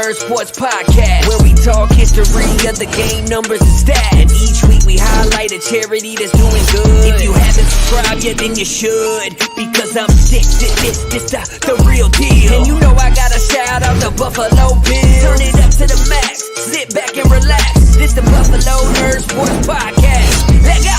Nerd Sports Podcast, where we talk history of the game, numbers, and stats. And each week we highlight a charity that's doing good. If you haven't subscribed yet, then you should, because I'm this the real deal. And you know I gotta shout out the Buffalo Bills. Turn it up to the max, sit back and relax. This the Buffalo Nerd Sports Podcast. Let's go!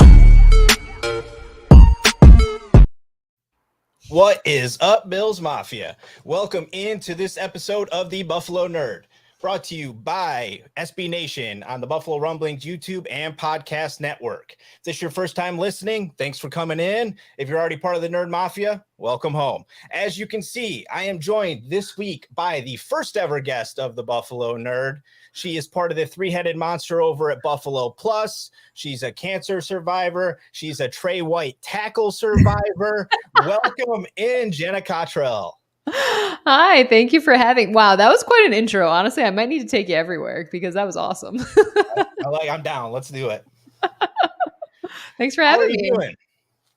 What is up, Bills Mafia? Welcome into this episode of the Buffalo Nerd, brought to you by SB Nation on the Buffalo Rumblings YouTube and podcast network. If this is your first time listening, thanks for coming in. If you're already part of the Nerd Mafia, welcome home. As you can see, I am joined this week by the first ever guest of the Buffalo Nerd. She is part of the three-headed monster over at Buffalo Plus. She's a cancer survivor. She's a Trey White tackle survivor. Welcome in, Jenna Cottrell. Hi, thank you for having. Wow, that was quite an intro. Honestly, I might need to take you everywhere because that was awesome. I'm down. Let's do it. Thanks for having me. How are you doing?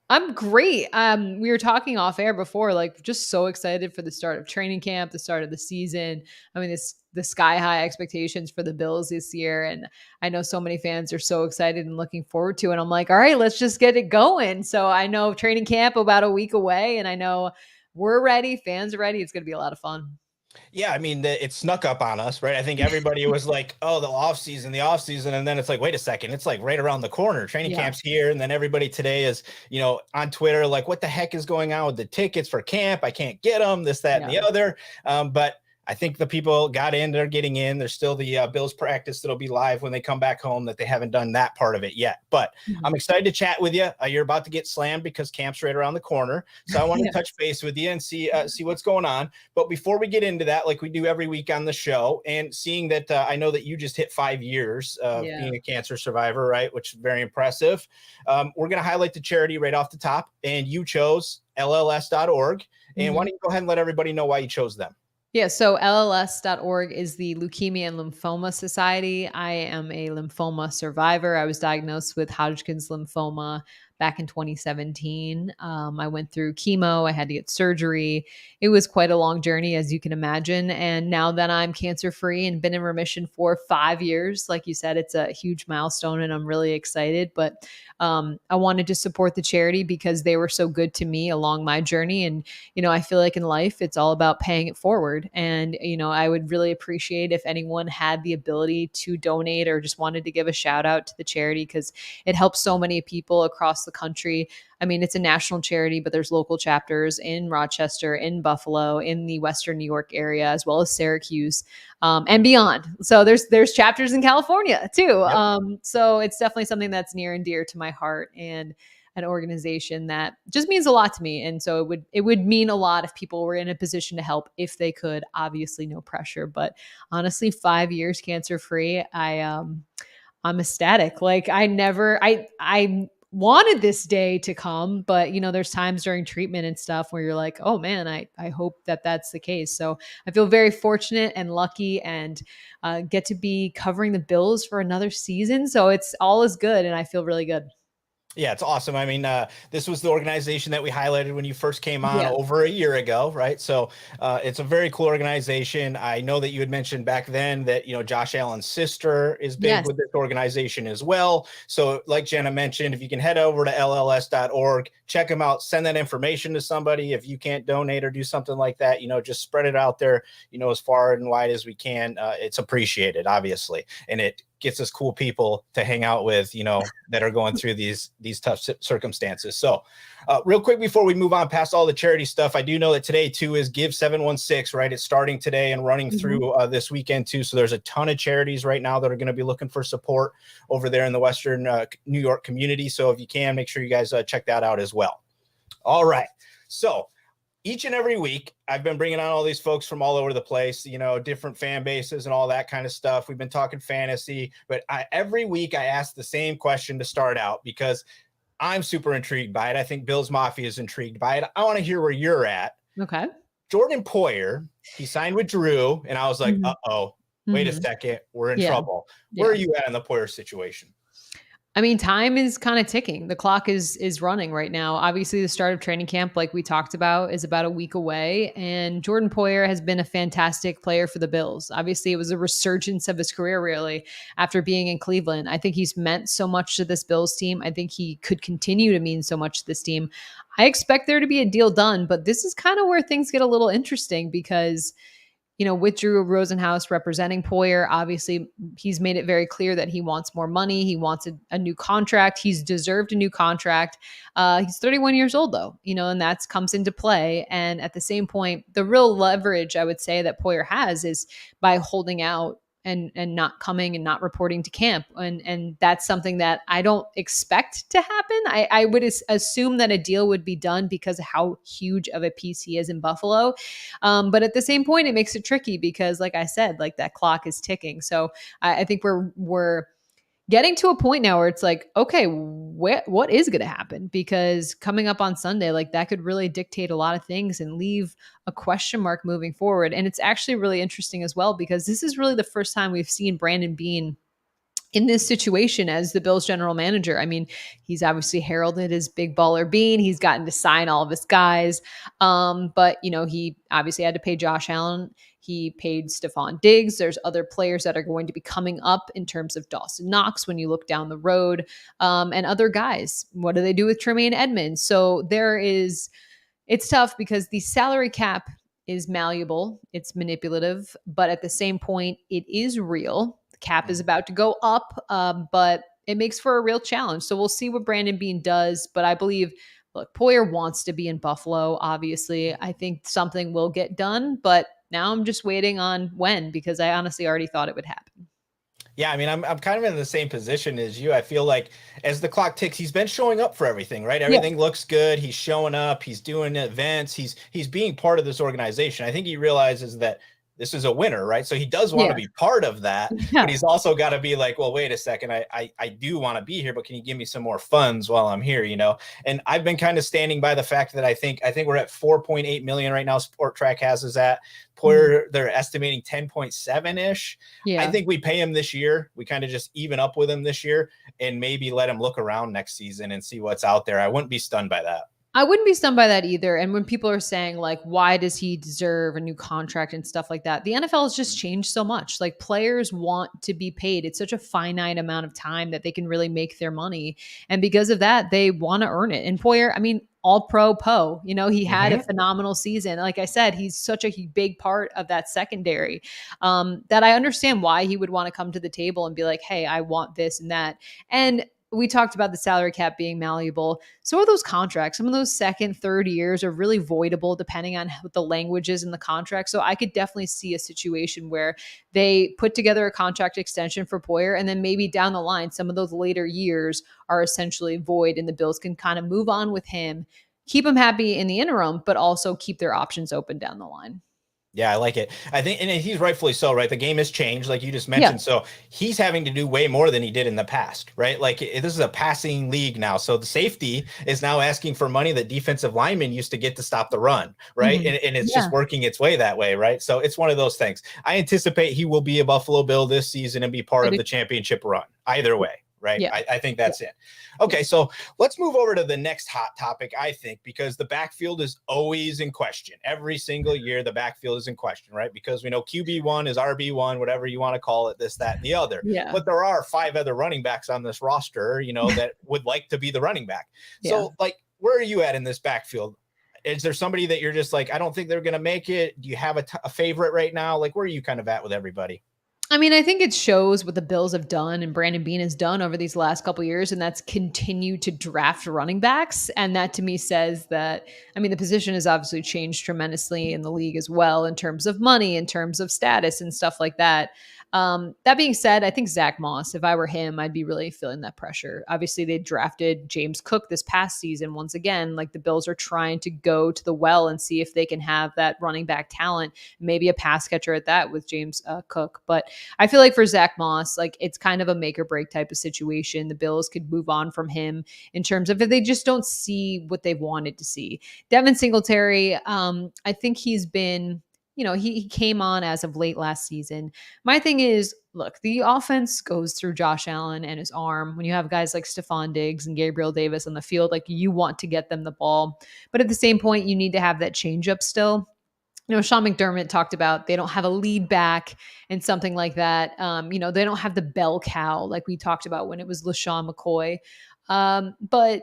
I'm great. We were talking off air before, like just so excited for the start of training camp, the start of the season. I mean, the sky high expectations for the Bills this year. And I know so many fans are so excited and looking forward to it. And I'm like, all right, let's just get it going. So I know training camp about a week away, and I know we're ready. Fans are ready. It's going to be a lot of fun. Yeah, I mean, it snuck up on us, right? I think everybody was like, oh, the off season. And then it's like, wait a second, it's like right around the corner. Training camp's here. And then everybody today is, on Twitter, like, what the heck is going on with the tickets for camp? I can't get them, this, that, and the other. But I think the people got in, they're getting in. There's still the Bills practice that'll be live when they come back home, that they haven't done that part of it yet. But I'm excited to chat with you. You're about to get slammed because camp's right around the corner. So I want to touch base with you and see what's going on. But before we get into that, like we do every week on the show, and seeing that I know that you just hit 5 years of being a cancer survivor, right? Which is very impressive. We're going to highlight the charity right off the top, and you chose LLS.org. And why don't you go ahead and let everybody know why you chose them? Yeah, so LLS.org is the Leukemia Lymphoma Society. I am a lymphoma survivor. I was diagnosed with Hodgkin's lymphoma back in 2017. I went through chemo. I had to get surgery. It was quite a long journey, as you can imagine. And now that I'm cancer-free and been in remission for 5 years, like you said, it's a huge milestone and I'm really excited. But I wanted to support the charity because they were so good to me along my journey. And, I feel like in life, it's all about paying it forward. And, I would really appreciate if anyone had the ability to donate or just wanted to give a shout out to the charity, because it helps so many people across the country. I mean, it's a national charity, but there's local chapters in Rochester, in Buffalo, in the Western New York area, as well as Syracuse, and beyond. So there's chapters in California too. Yep. So it's definitely something that's near and dear to my heart, and an organization that just means a lot to me. And so it would mean a lot if people were in a position to help if they could. Obviously, no pressure, but honestly, 5 years cancer free. I'm ecstatic. Like I wanted this day to come, but there's times during treatment and stuff where you're like, oh man, I hope that that's the case. So I feel very fortunate and lucky, and get to be covering the Bills for another season. So it's all is good, and I feel really good. Yeah, it's awesome. I mean, this was the organization that we highlighted when you first came on over a year ago, right? So it's a very cool organization. I know that you had mentioned back then that, Josh Allen's sister is big with this organization as well. So like Jenna mentioned, if you can head over to LLS.org, check them out, send that information to somebody. If you can't donate or do something like that, just spread it out there, as far and wide as we can. It's appreciated, obviously. And it gets us cool people to hang out with, that are going through these tough circumstances. So real quick, before we move on past all the charity stuff, I do know that today too is Give 716, right? It's starting today and running through this weekend too. So there's a ton of charities right now that are going to be looking for support over there in the Western New York community. So if you can, make sure you guys check that out as well. All right. So each and every week, I've been bringing on all these folks from all over the place, different fan bases and all that kind of stuff. We've been talking fantasy, but every week I ask the same question to start out because I'm super intrigued by it. I think Bills Mafia is intrigued by it. I want to hear where you're at. Okay. Jordan Poyer, he signed with Drew, and I was like, wait a second, we're in trouble. Where are you at in the Poyer situation? I mean, time is kind of ticking. The clock is running right now. Obviously, the start of training camp, like we talked about, is about a week away. And Jordan Poyer has been a fantastic player for the Bills. Obviously, it was a resurgence of his career, really, after being in Cleveland. I think he's meant so much to this Bills team. I think he could continue to mean so much to this team. I expect there to be a deal done, but this is kind of where things get a little interesting because with Drew Rosenhaus representing Poyer, obviously he's made it very clear that he wants more money. He wants a new contract. He's deserved a new contract. He's 31 years old though, and that comes into play. And at the same point, the real leverage I would say that Poyer has is by holding out and not coming and not reporting to camp. And that's something that I don't expect to happen. I would assume that a deal would be done because of how huge of a piece he is in Buffalo. But at the same point, it makes it tricky because, like I said, like that clock is ticking. So I think we're getting to a point now where it's like, okay, what is going to happen? Because coming up on Sunday, like that could really dictate a lot of things and leave a question mark moving forward. And it's actually really interesting as well, because this is really the first time we've seen Brandon Beane in this situation as the Bills general manager. I mean, he's obviously heralded as big baller Bean. He's gotten to sign all of his guys. But he obviously had to pay Josh Allen. He paid Stephon Diggs. There's other players that are going to be coming up in terms of Dawson Knox when you look down the road, and other guys. What do they do with Tremaine Edmonds? So it's tough because the salary cap is malleable. It's manipulative, but at the same point, it is real. The cap is about to go up, but it makes for a real challenge. So we'll see what Brandon Beane does. But I believe, look, Poyer wants to be in Buffalo. Obviously, I think something will get done, but now I'm just waiting on when, because I honestly already thought it would happen. Yeah, I mean, I'm kind of in the same position as you. I feel like as the clock ticks, he's been showing up for everything, right? Everything looks good. He's showing up. He's doing events. He's being part of this organization. I think he realizes that this is a winner, right? So he does want to be part of that, but he's also got to be like, well, wait a second, I do want to be here, but can you give me some more funds while I'm here, And I've been kind of standing by the fact that I think we're at 4.8 million right now. Sport Track has us at. Poyer, they're estimating 10.7-ish. Yeah. I think we pay him this year. We kind of just even up with him this year and maybe let him look around next season and see what's out there. I wouldn't be stunned by that. I wouldn't be stunned by that either. And when people are saying like, why does he deserve a new contract and stuff like that? The NFL has just changed so much. Like players want to be paid. It's such a finite amount of time that they can really make their money. And because of that, they want to earn it. And Poyer, I mean, all pro Poe, he had a phenomenal season. Like I said, he's such a big part of that secondary, that I understand why he would want to come to the table and be like, hey, I want this and that. And we talked about the salary cap being malleable. So are those contracts. Some of those second, third years are really voidable depending on what the language is in the contract. So I could definitely see a situation where they put together a contract extension for Poyer, and then maybe down the line, some of those later years are essentially void and the Bills can kind of move on with him, keep him happy in the interim, but also keep their options open down the line. Yeah, I like it. I think, and he's rightfully so, right? The game has changed, like you just mentioned. Yeah. So he's having to do way more than he did in the past, right? Like this is a passing league now. So the safety is now asking for money that defensive linemen used to get to stop the run, right? Mm-hmm. And it's just working its way that way, right? So it's one of those things. I anticipate he will be a Buffalo Bill this season and be part of the championship run either way. Right. Yeah. I think that's it. Okay. So let's move over to the next hot topic, I think, because the backfield is always in question. Every single year, the backfield is in question, right? Because we know QB1 is RB1, whatever you want to call it, this, that, and the other. Yeah. But there are 5 other running backs on this roster, that would like to be the running back. So like, where are you at in this backfield? Is there somebody that you're just like, I don't think they're going to make it? Do you have a favorite right now? Like, where are you kind of at with everybody? I mean, I think it shows what the Bills have done and Brandon Beane has done over these last couple of years, and that's continue to draft running backs. And that to me says that, I mean, the position has obviously changed tremendously in the league as well in terms of money, in terms of status and stuff like that. That being said, I think Zach Moss, if I were him, I'd be really feeling that pressure. Obviously, they drafted James Cook this past season. Once again, like the Bills are trying to go to the well and see if they can have that running back talent, maybe a pass catcher at that with James Cook. But I feel like for Zach Moss, like it's kind of a make or break type of situation. The Bills could move on from him in terms of if they just don't see what they wanted to see. Devin Singletary, I think he's been he came on as of late last season. My thing is, look, the offense goes through Josh Allen and his arm. When you have guys like Stephon Diggs and Gabriel Davis on the field, like, you want to get them the ball. But at the same point, you need to have that changeup still. Sean McDermott talked about they don't have a lead back and something like that. They don't have the bell cow like we talked about when it was LaShawn McCoy. But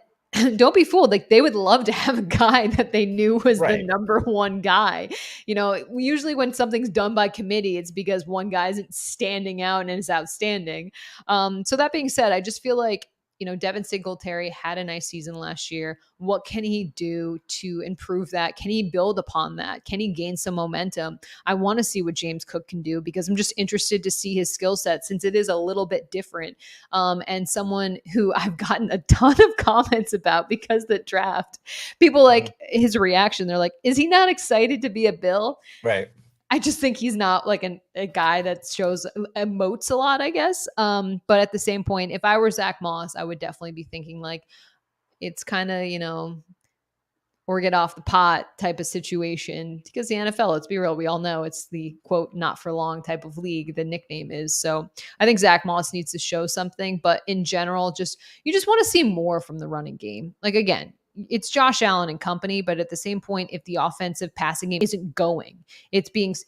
don't be fooled. Like, they would love to have a guy that they knew was the Right. number one guy. Usually when something's done by committee, it's because one guy isn't standing out and is outstanding. So that being said, I just feel like, Devin Singletary had a nice season last year. What can he do to improve that? Can he build upon that? Can he gain some momentum? I want to see what James Cook can do, because I'm just interested to see his skill set, since it is a little bit different. And someone who I've gotten a ton of comments about because the draft, people like his reaction. They're like, is he not excited to be a Bill? Right. I just think he's not like a guy that shows emotes a lot, I guess. But at the same point, if I were Zach Moss, I would definitely be thinking like, it's kind of, or get off the pot type of situation, because the NFL, let's be real, we all know it's the quote, not for long type of league, the nickname is. So I think Zach Moss needs to show something, but in general, you just want to see more from the running game. Like, again, it's Josh Allen and company, but at the same point, if the offensive passing game isn't going, things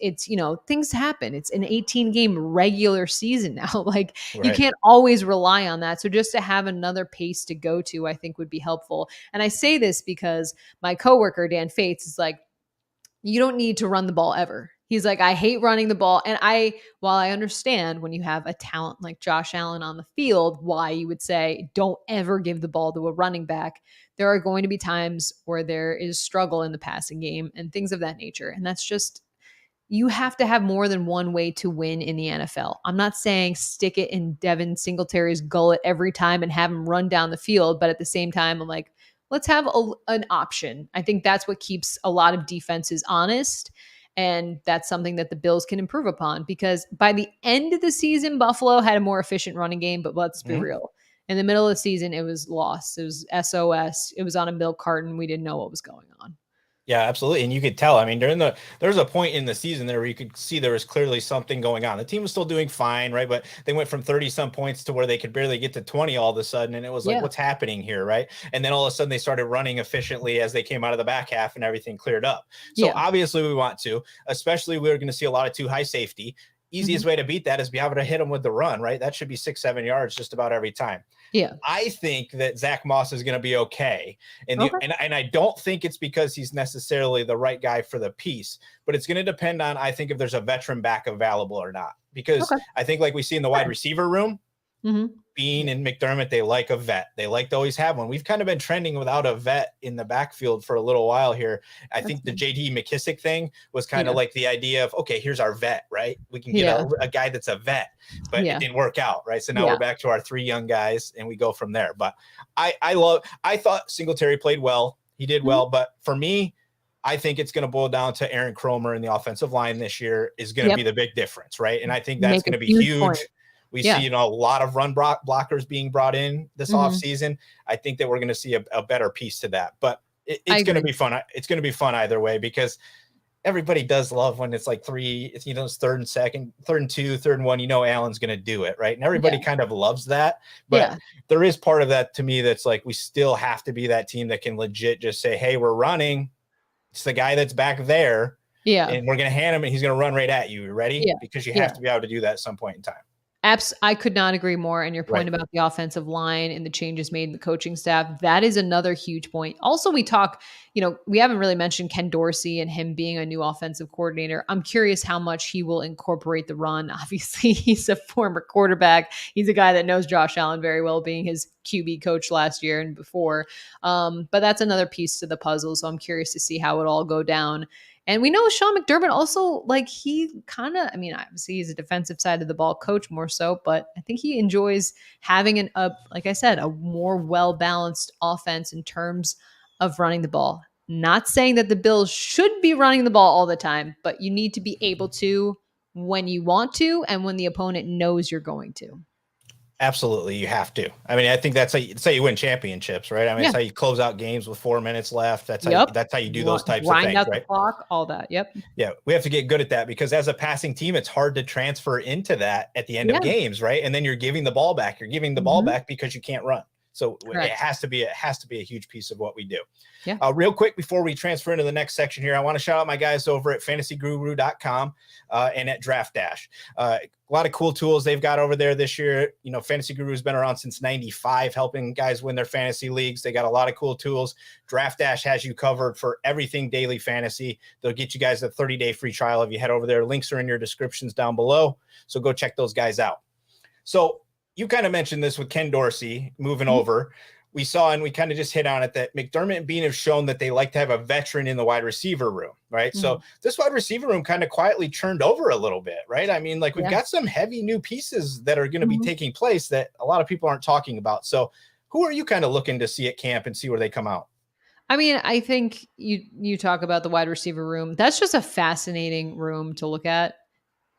happen. It's an 18 game regular season now. Like, you Right. can't always rely on that. So just to have another pace to go to, I think would be helpful. And I say this because my coworker, Dan Fates, is like, you don't need to run the ball ever. He's like, I hate running the ball. And while I understand when you have a talent like Josh Allen on the field, why you would say, don't ever give the ball to a running back, there are going to be times where there is struggle in the passing game and things of that nature. And that's just, you have to have more than one way to win in the NFL. I'm not saying stick it in Devin Singletary's gullet every time and have him run down the field. But at the same time, I'm like, let's have an option. I think that's what keeps a lot of defenses honest. And that's something that the Bills can improve upon, because by the end of the season, Buffalo had a more efficient running game. But let's be real. In the middle of the season, it was lost. It was SOS. It was on a milk carton. We didn't know what was going on. Yeah, absolutely. And you could tell, I mean, there's a point in the season there where you could see there was clearly something going on. The team was still doing fine, right? But they went from 30 some points to where they could barely get to 20 all of a sudden. And it was like, what's happening here, right? And then all of a sudden they started running efficiently as they came out of the back half and everything cleared up. So obviously we want to, especially we're going to see a lot of too high safety. Easiest way to beat that is be able to hit them with the run, right? That should be 6-7 yards just about every time. Yeah. I think that Zach Moss is going to be okay. And I don't think it's because he's necessarily the right guy for the piece, but it's going to depend on, I think, if there's a veteran back available or not. Because I think, like we see in the wide receiver room, Bean and McDermott, they like a vet. They like to always have one. We've kind of been trending without a vet in the backfield for a little while here. I think the JD McKissick thing was kind of like the idea of, okay, here's our vet, right? We can get a guy that's a vet, but it didn't work out, right? So now we're back to our 3 young guys and we go from there. But I thought Singletary played well. He did well. But for me, I think it's going to boil down to Aaron Cromer in the offensive line this year is going to be the big difference, right? And I think that's going to be huge. We see, a lot of run blockers being brought in this offseason. I think that we're going to see a better piece to that. But it's going to be fun. It's going to be fun either way, because everybody does love when it's like 3, it's 3rd and 2nd, 3rd and 2, 3rd and 1, Allen's going to do it, right? And everybody kind of loves that. But there is part of that to me that's like, we still have to be that team that can legit just say, hey, we're running. It's the guy that's back there. Yeah. And we're going to hand him and he's going to run right at you. Ready? Yeah. Because you have to be able to do that at some point in time. I could not agree more. And your point about the offensive line and the changes made in the coaching staff, that is another huge point. Also, we talk, we haven't really mentioned Ken Dorsey and him being a new offensive coordinator. I'm curious how much he will incorporate the run. Obviously, he's a former quarterback. He's a guy that knows Josh Allen very well, being his QB coach last year and before. But that's another piece to the puzzle. So I'm curious to see how it all go down. And we know Sean McDermott also, like, he kind of, obviously he's a defensive side of the ball coach more so, but I think he enjoys having like I said, a more well-balanced offense in terms of running the ball. Not saying that the Bills should be running the ball all the time, but you need to be able to when you want to and when the opponent knows you're going to. Absolutely, you have to. I mean, I think that's how you win championships, right? I mean, Yeah. it's how you close out games with 4 minutes left. Yep. That's how you do those types of Grind things, out the right? clock, all that. Yep. Yeah, we have to get good at that because as a passing team, it's hard to transfer into that at the end of Yeah. games, right? And then you're giving the ball back. You're giving the ball back because you can't run. So Correct. it has to be a huge piece of what we do. Yeah. Real quick before we transfer into the next section here, I want to shout out my guys over at fantasyguru.com and at Draft Dash. A lot of cool tools they've got over there this year. You know, Fantasy Guru has been around since '95, helping guys win their fantasy leagues. They got a lot of cool tools. Draft Dash has you covered for everything daily fantasy. They'll get you guys a 30-day free trial if you head over there. Links are in your descriptions down below. So go check those guys out. So you kind of mentioned this with Ken Dorsey moving over. We saw, and we kind of just hit on it, that McDermott and Bean have shown that they like to have a veteran in the wide receiver room, right? So this wide receiver room kind of quietly turned over a little bit, right? I mean, like we've got some heavy new pieces that are going to be taking place that a lot of people aren't talking about. So who are you kind of looking to see at camp and see where they come out? I mean, I think you talk about the wide receiver room. That's just a fascinating room to look at.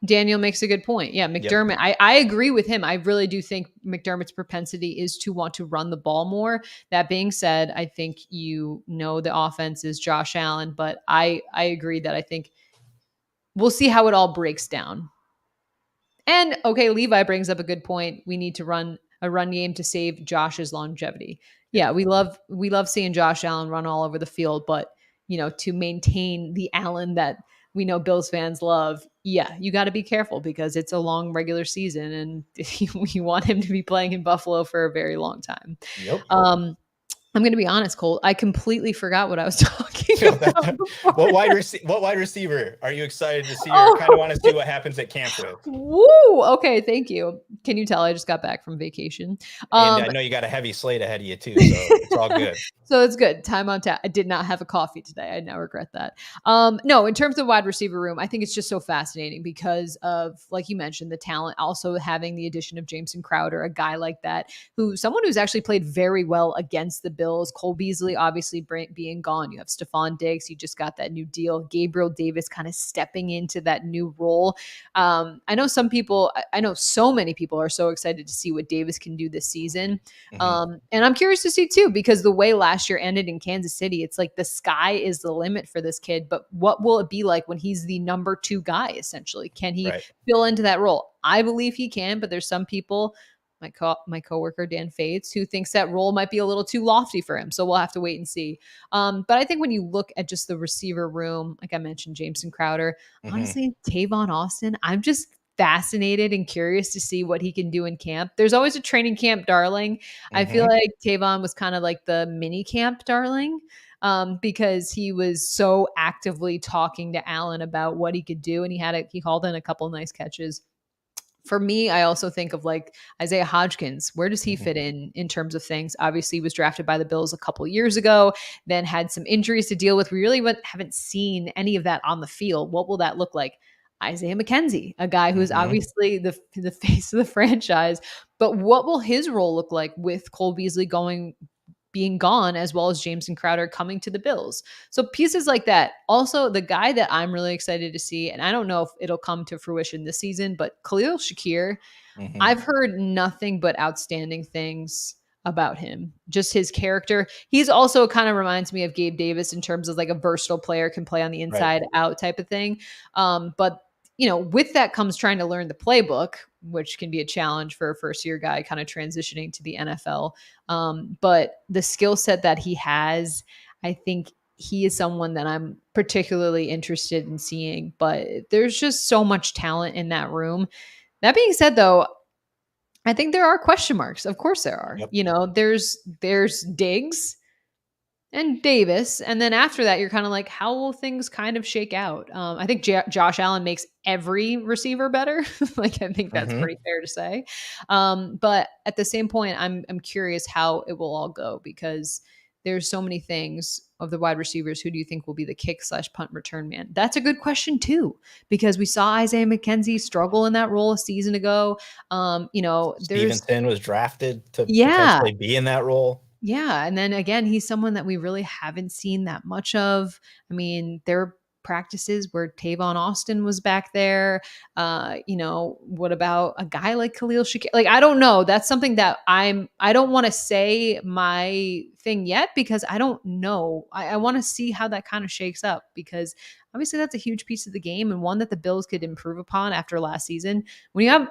Daniel makes a good point. Yeah, McDermott, I agree with him. I really do think McDermott's propensity is to want to run the ball more. That being said, I think the offense is Josh Allen, but I agree that I think we'll see how it all breaks down. And okay, Levi brings up a good point. We need to run a run game to save Josh's longevity. Yeah, we love seeing Josh Allen run all over the field, but to maintain the Allen that we know Bills fans love, yeah, you got to be careful because it's a long regular season and we want him to be playing in Buffalo for a very long time. Yep. I'm going to be honest, Cole. I completely forgot what I was talking about. What wide receiver are you excited to see or kind of want to see what happens at camp with? Woo! Okay, thank you. Can you tell I just got back from vacation? And I know you got a heavy slate ahead of you too, so it's all good. So it's good. Time on tap. I did not have a coffee today. I now regret that. No, in terms of wide receiver room, I think it's just so fascinating because of, like you mentioned, the talent. Also having the addition of Jameson Crowder, a guy like that, someone who's actually played very well against the Bills. Cole Beasley, obviously being gone. You have Stephon Diggs. You just got that new deal. Gabriel Davis kind of stepping into that new role. I know so many people are so excited to see what Davis can do this season. And I'm curious to see too, because the way last year ended in Kansas City, it's like the sky is the limit for this kid. But what will it be like when he's the number 2 guy, essentially? Can he fill into that role? I believe he can, but there's some people, my coworker Dan Fates, who thinks that role might be a little too lofty for him. So we'll have to wait and see. But I think when you look at just the receiver room, like I mentioned, Jameson Crowder, honestly, Tavon Austin, I'm just fascinated and curious to see what he can do in camp. There's always a training camp darling. I feel like Tavon was kind of like the mini camp darling because he was so actively talking to Allen about what he could do. And he hauled in a couple nice catches. For me, I also think of like Isaiah Hodgkins. Where does he fit in terms of things? Obviously, he was drafted by the Bills a couple years ago, then had some injuries to deal with. We really haven't seen any of that on the field. What will that look like? Isaiah McKenzie, a guy who's obviously the face of the franchise. But what will his role look like with Cole Beasley being gone, as well as Jameson Crowder coming to the Bills? So pieces like that. Also, the guy that I'm really excited to see, and I don't know if it'll come to fruition this season, but Khalil Shakir, I've heard nothing but outstanding things about him. Just his character. He's also kind of reminds me of Gabe Davis in terms of like a versatile player, can play on the inside out type of thing. But with that comes trying to learn the playbook, which can be a challenge for a first-year guy kind of transitioning to the NFL. But the skill set that he has, I think he is someone that I'm particularly interested in seeing. But there's just so much talent in that room. That being said, though, I think there are question marks. Of course there are. There's Diggs and Davis. And then after that, you're kind of like, how will things kind of shake out? I think Josh Allen makes every receiver better. I think that's pretty fair to say. But at the same point, I'm curious how it will all go because there's so many things of the wide receivers. Who do you think will be the kick/punt return man? That's a good question too, because we saw Isaiah McKenzie struggle in that role a season ago. Stevenson was drafted to potentially be in that role. Yeah. And then again, he's someone that we really haven't seen that much of. I mean, they're practices where Tavon Austin was back there? What about a guy like Khalil Shakir? Like, I don't know. That's something that I don't want to say my thing yet because I don't know. I want to see how that kind of shakes up because obviously that's a huge piece of the game and one that the Bills could improve upon after last season. When you have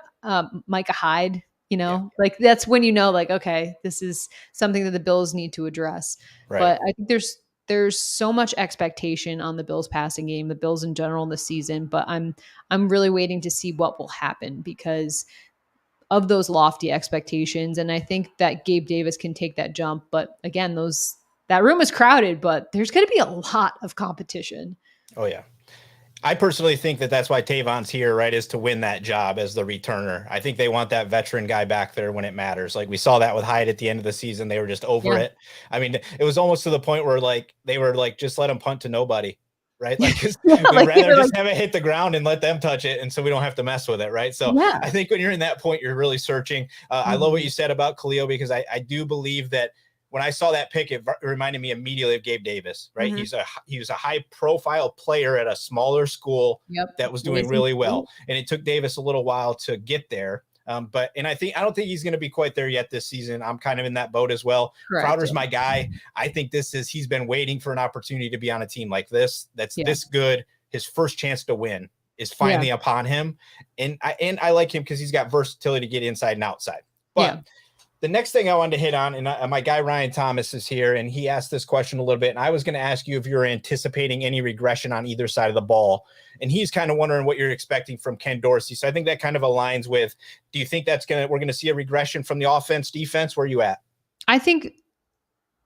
Micah Hyde, like that's when like, okay, this is something that the Bills need to address. Right. But I think there's so much expectation on the Bills passing game, the Bills in general in the season, but I'm really waiting to see what will happen because of those lofty expectations. And I think that Gabe Davis can take that jump. But again, that room is crowded, but there's going to be a lot of competition. Oh, yeah. I personally think that that's why Tavon's here, right, is to win that job as the returner. I think they want that veteran guy back there when it matters. Like we saw that with Hyde at the end of the season. They were just over it. I mean, it was almost to the point where like they were like, just let him punt to nobody, right? Like we'd rather just have it hit the ground and let them touch it, and so we don't have to mess with it, right? So I think when you're in that point, you're really searching. I love what you said about Khalil because I do believe that when I saw that pick, it reminded me immediately of Gabe Davis, right? He was a high profile player at a smaller school that was doing really well. And it took Davis a little while to get there. I don't think he's going to be quite there yet this season. I'm kind of in that boat as well. Correct. Crowder's my guy. I think he's been waiting for an opportunity to be on a team like this. That's this good. His first chance to win is finally upon him. And I like him because he's got versatility to get inside and outside. But the next thing I wanted to hit on, and my guy Ryan Thomas is here, and he asked this question a little bit, and I was going to ask you if you're anticipating any regression on either side of the ball, and he's kind of wondering what you're expecting from Ken Dorsey. So I think that kind of aligns with, do you think we're going to see a regression from the offense, defense? Where are you at? I think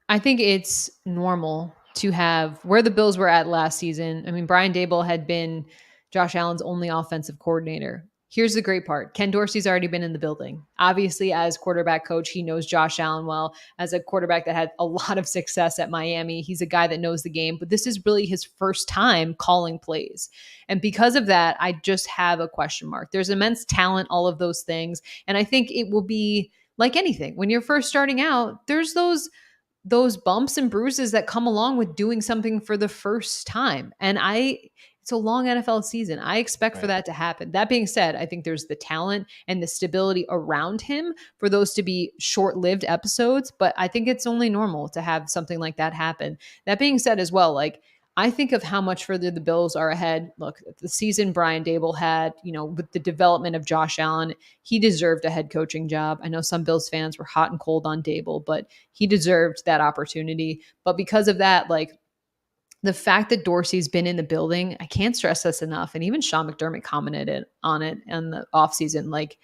it's normal to have where the Bills were at last season. I mean, Brian Daboll had been Josh Allen's only offensive coordinator. Here's the great part. Ken Dorsey's already been in the building. Obviously, as quarterback coach, he knows Josh Allen well. As a quarterback that had a lot of success at Miami, he's a guy that knows the game. But this is really his first time calling plays. And because of that, I just have a question mark. There's immense talent, all of those things. And I think it will be like anything. When you're first starting out, there's those bumps and bruises that come along with doing something for the first time. And it's a long NFL season. I expect for that to happen. That being said, I think there's the talent and the stability around him for those to be short-lived episodes, but I think it's only normal to have something like that happen. That being said as well, like I think of how much further the Bills are ahead. Look, the season Brian Daboll had, with the development of Josh Allen, he deserved a head coaching job. I know some Bills fans were hot and cold on Daboll, but he deserved that opportunity. But because of that, like, the fact that Dorsey's been in the building, I can't stress this enough. And even Sean McDermott commented on it in the offseason. Like,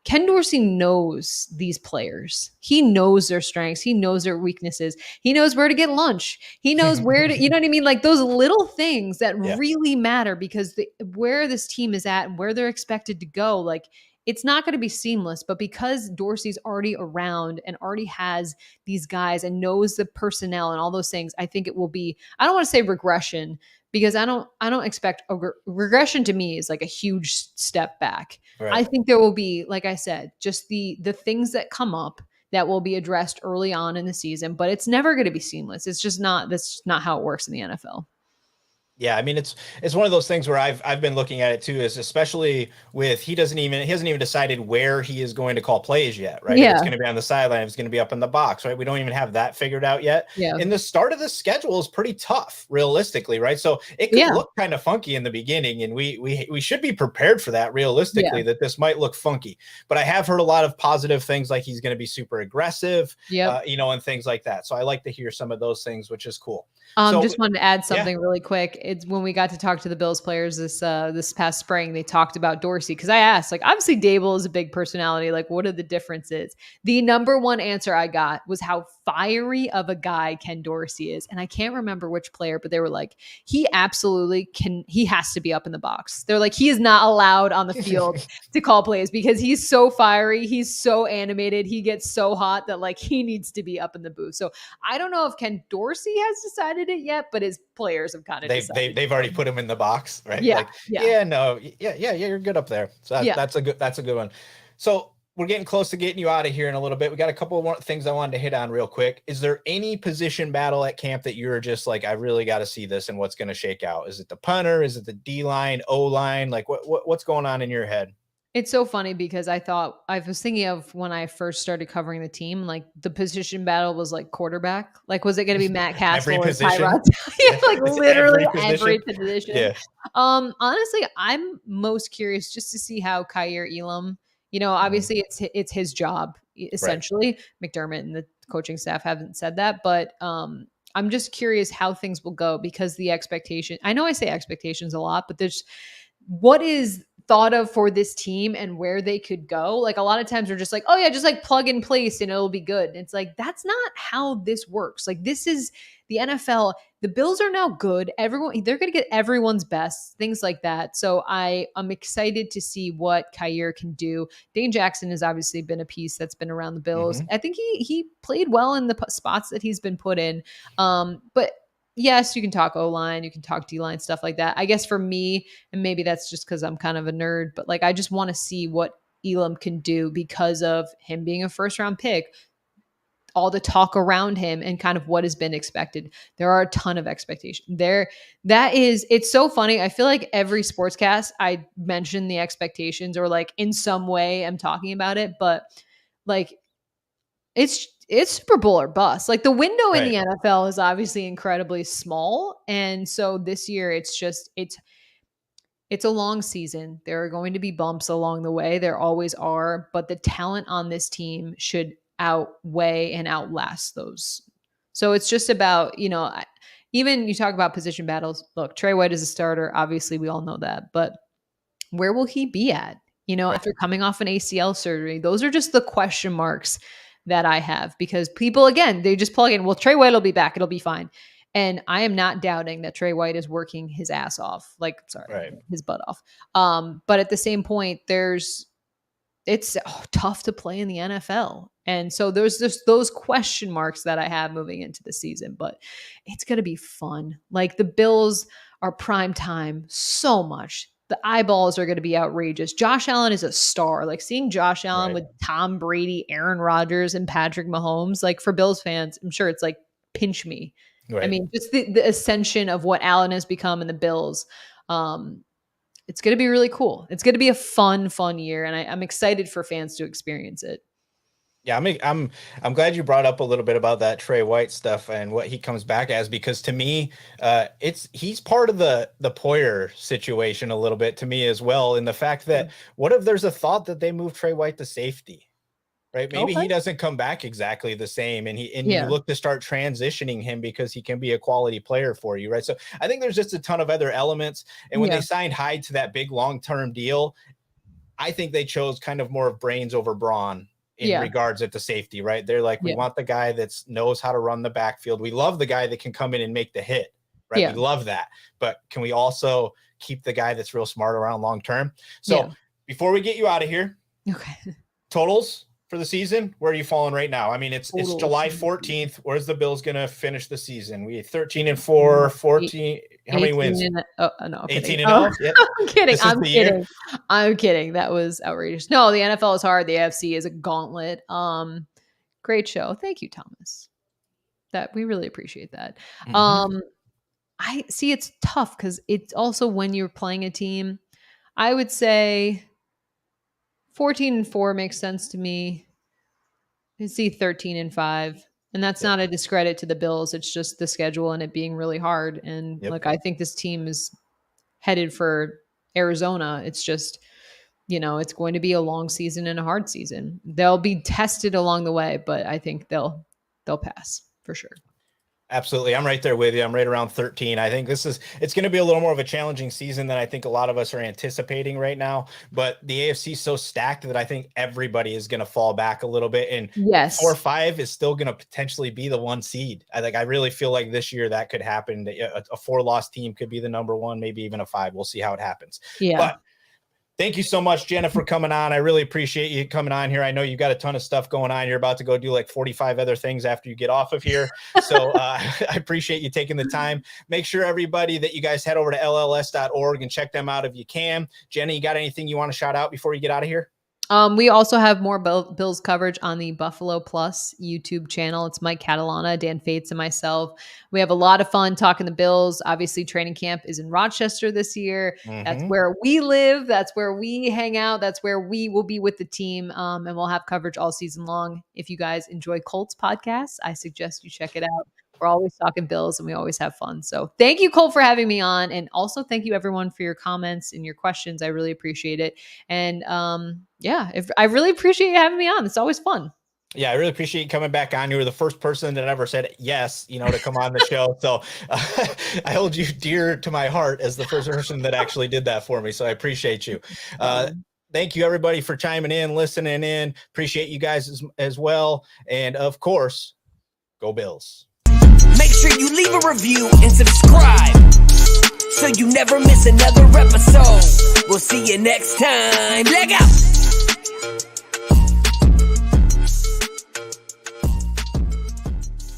Ken Dorsey knows these players. He knows their strengths. He knows their weaknesses. He knows where to get lunch. He knows where to, you know what I mean? Like those little things that really matter because where this team is at and where they're expected to go, like it's not going to be seamless, but because Dorsey's already around and already has these guys and knows the personnel and all those things, I think it will be, I don't want to say regression because I don't expect regression to me is like a huge step back. Right. I think there will be, like I said, just the things that come up that will be addressed early on in the season, but it's never going to be seamless. It's just that's not how it works in the NFL. Yeah, I mean it's one of those things where I've been looking at it too, is especially with he hasn't even decided where he is going to call plays yet, right? Yeah. If it's going to be on the sideline, if it's going to be up in the box, right? We don't even have that figured out yet. Yeah. And the start of the schedule is pretty tough, realistically, right? So it could look kind of funky in the beginning, and we should be prepared for that realistically, that this might look funky. But I have heard a lot of positive things, like he's going to be super aggressive, and things like that. So I like to hear some of those things, which is cool. Just wanted to add something really quick. It's when we got to talk to the Bills players this past spring, they talked about Dorsey. Cause I asked, like, obviously Daboll is a big personality. Like, what are the differences? The number one answer I got was how fiery of a guy Ken Dorsey is. And I can't remember which player, but they were like, he absolutely he has to be up in the box. They're like, he is not allowed on the field to call plays because he's so fiery. He's so animated. He gets so hot that like he needs to be up in the booth. So I don't know if Ken Dorsey has decided it yet, but his players have kind of decided. They've already put him in the box, right? Yeah. You're good up there. So that's a good one. So we're getting close to getting you out of here in a little bit. We got a couple more things I wanted to hit on real quick. Is there any position battle at camp that you're just like, I really got to see this and what's going to shake out? Is it the punter? Is it the D line, O line? Like what's going on in your head? It's so funny because I was thinking of when I first started covering the team, like the position battle was like quarterback. Like, was it going to be Matt Every Castle or position. Tyrod? Yeah, like It's literally every every position. Yeah. Honestly, I'm most curious just to see how Poyer Elam, obviously it's his job essentially. Right. McDermott and the coaching staff haven't said that, but I'm just curious how things will go because the expectation. I know I say expectations a lot, but there's what is thought of for this team and where they could go. Like a lot of times we're just like, oh yeah, just like plug and place and it'll be good. It's like, that's not how this works. Like this is the NFL. The Bills are now good. They're going to get everyone's best, things like that. So I'm excited to see what Poyer can do. Dane Jackson has obviously been a piece that's been around the Bills. I think he played well in the spots that he's been put in. But yes, you can talk O-line, you can talk D-line, stuff like that. I guess for me, and maybe that's just because I'm kind of a nerd, but like I just want to see what Elam can do because of him being a first-round pick, all the talk around him and kind of what has been expected. There are a ton of expectations. It's so funny. I feel like every sportscast I mention the expectations or like in some way I'm talking about it, but like it's Super Bowl or bust. Like the window in the NFL is obviously incredibly small. And so this year it's a long season. There are going to be bumps along the way. There always are, but the talent on this team should outweigh and outlast those. So it's just about, even you talk about position battles. Look, Trey White is a starter. Obviously we all know that, but where will he be at? After coming off an ACL surgery, those are just the question marks that I have because people, again, they just plug in, well, Trey White will be back. It'll be fine. And I am not doubting that Trey White is working his ass off, his butt off. But at the same point, it's tough to play in the NFL. And so there's just those question marks that I have moving into the season, but it's going to be fun. Like the Bills are prime time so much. The eyeballs are going to be outrageous. Josh Allen is a star. Like seeing Josh Allen with Tom Brady, Aaron Rodgers, and Patrick Mahomes, like for Bills fans, I'm sure it's like pinch me. Right. I mean, just the ascension of what Allen has become in the Bills. It's going to be really cool. It's going to be a fun year, and I'm excited for fans to experience it. Yeah, I'm glad you brought up a little bit about that Trey White stuff and what he comes back as, because to me, he's part of the Poyer situation a little bit to me as well, in the fact that what if there's a thought that they move Trey White to safety? Right. Maybe he doesn't come back exactly the same. And you look to start transitioning him because he can be a quality player for you. Right. So I think there's just a ton of other elements. And when they signed Hyde to that big long-term deal, I think they chose kind of more of brains over brawn in regards at the safety. Right. They're like, we want the guy that knows how to run the backfield. We love the guy that can come in and make the hit. Right. We love that. But can we also keep the guy that's real smart around long-term? So before we get you out of here, totals for the season, where are you falling right now? I mean, it's July 14th. Where's the Bills going to finish the season? We 13-4, 14. How many wins? 18-0. Yep. I'm kidding. That was outrageous. No, the NFL is hard. The AFC is a gauntlet. Great show. Thank you, Thomas. That we really appreciate that. I see it's tough because it's also when you're playing a team, I would say 14-4 makes sense to me. I see 13-5, and that's not a discredit to the Bills. It's just the schedule and it being really hard. And look, I think this team is headed for Arizona. It's just, it's going to be a long season and a hard season. They'll be tested along the way, but I think they'll pass for sure. Absolutely. I'm right there with you. I'm right around 13. I think it's going to be a little more of a challenging season than I think a lot of us are anticipating right now. But the AFC is so stacked that I think everybody is going to fall back a little bit. And 4-5 is still going to potentially be the 1 seed. I really feel like this year that could happen. A 4-loss team could be the number 1, maybe even a 5. We'll see how it happens. Yeah. But thank you so much, Jenna, for coming on. I really appreciate you coming on here. I know you've got a ton of stuff going on. You're about to go do like 45 other things after you get off of here. So I appreciate you taking the time. Make sure, everybody, that you guys head over to lls.org and check them out if you can. Jenna, you got anything you want to shout out before you get out of here? We also have more Bills coverage on the Buffalo Plus YouTube channel. It's Mike Catalana, Dan Fates, and myself. We have a lot of fun talking the Bills. Obviously, training camp is in Rochester this year. That's where we live. That's where we hang out. That's where we will be with the team. And we'll have coverage all season long. If you guys enjoy Colts podcasts, I suggest you check it out. We're always talking Bills and we always have fun. So thank you, Colt, for having me on. And also thank you everyone for your comments and your questions. I really appreciate it. And I really appreciate you having me on. It's always fun. Yeah, I really appreciate you coming back on. You were the first person that ever said yes, to come on the show. So I hold you dear to my heart as the first person that actually did that for me. So I appreciate you. Thank you, everybody, for chiming in, listening in. Appreciate you guys as well. And of course, go Bills. Make sure you leave a review and subscribe so you never miss another episode. We'll see you next time. Leg out!